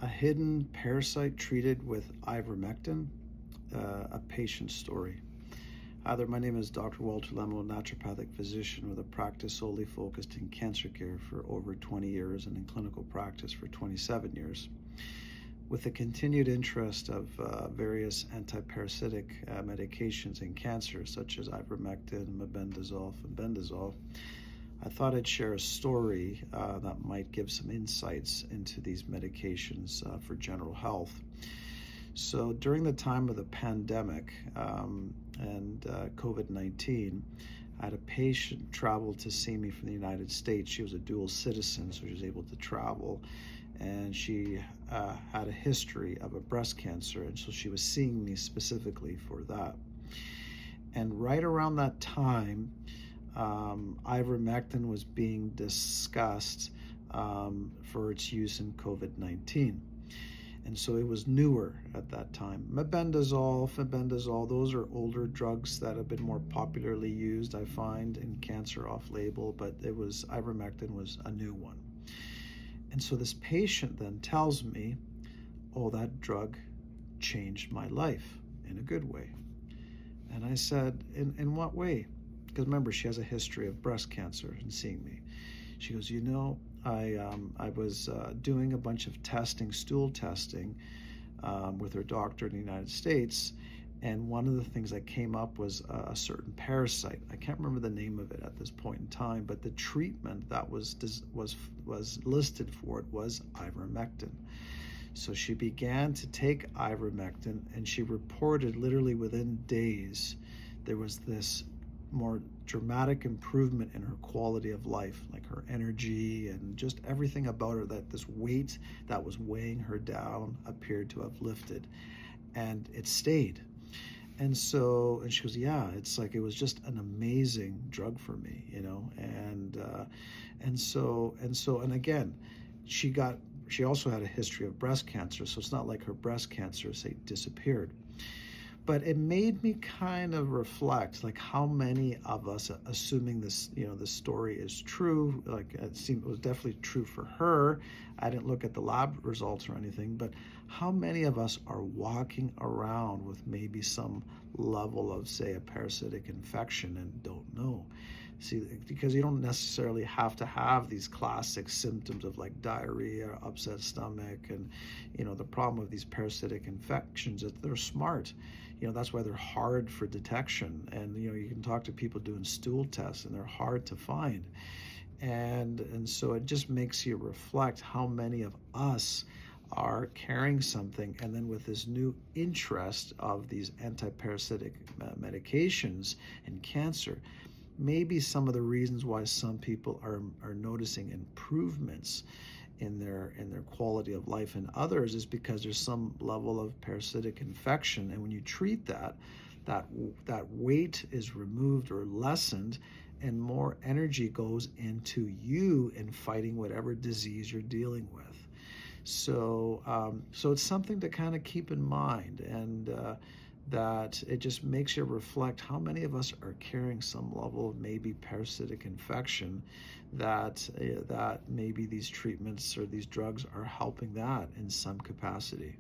A hidden parasite treated with ivermectin, a patient story. Hi there, my name is Dr. Walter Lemo, naturopathic physician with a practice solely focused in cancer care for over 20 years and in clinical practice for 27 years. With the continued interest of various antiparasitic medications in cancer, such as ivermectin, mebendazole, and bendazole, I thought I'd share a story that might give some insights into these medications for general health. So during the time of the pandemic and COVID-19, I had a patient travel to see me from the United States. She was a dual citizen, so she was able to travel. And she had a history of a breast cancer, and so she was seeing me specifically for that. And right around that time, ivermectin was being discussed for its use in COVID-19. And so it was newer at that time. Mebendazole, febendazole, those are older drugs that have been more popularly used, I find, in cancer off-label, but ivermectin was a new one. And so this patient then tells me, oh, that drug changed my life in a good way. And I said, in what way? Because remember, she has a history of breast cancer and seeing me. She goes, I was doing a bunch of testing, stool testing, with her doctor in the United States, and one of the things that came up was a certain parasite. I can't remember the name of it at this point in time, but the treatment that was listed for it was ivermectin. So she began to take ivermectin, and she reported literally within days there was this more dramatic improvement in her quality of life, like her energy and just everything about her, that this weight that was weighing her down appeared to have lifted, and it stayed. And she goes, yeah, it's like it was just an amazing drug for me, and again, she also had a history of breast cancer, so it's not like her breast cancer, say, disappeared. But it made me kind of reflect, like, how many of us, assuming this story is true, like it was definitely true for her. I didn't look at the lab results or anything, but how many of us are walking around with maybe some level of, say, a parasitic infection and don't know? See, because you don't necessarily have to have these classic symptoms of like diarrhea, upset stomach, and the problem with these parasitic infections is they're smart. That's why they're hard for detection. And you can talk to people doing stool tests, and they're hard to find. And so it just makes you reflect how many of us are carrying something, and then with this new interest of these antiparasitic medications in cancer, maybe some of the reasons why some people are noticing improvements in their quality of life, and others is because there's some level of parasitic infection, and when you treat that weight is removed or lessened, and more energy goes into you in fighting whatever disease you're dealing with. So it's something to kind of keep in mind, and that it just makes you reflect how many of us are carrying some level of maybe parasitic infection, that maybe these treatments or these drugs are helping that in some capacity.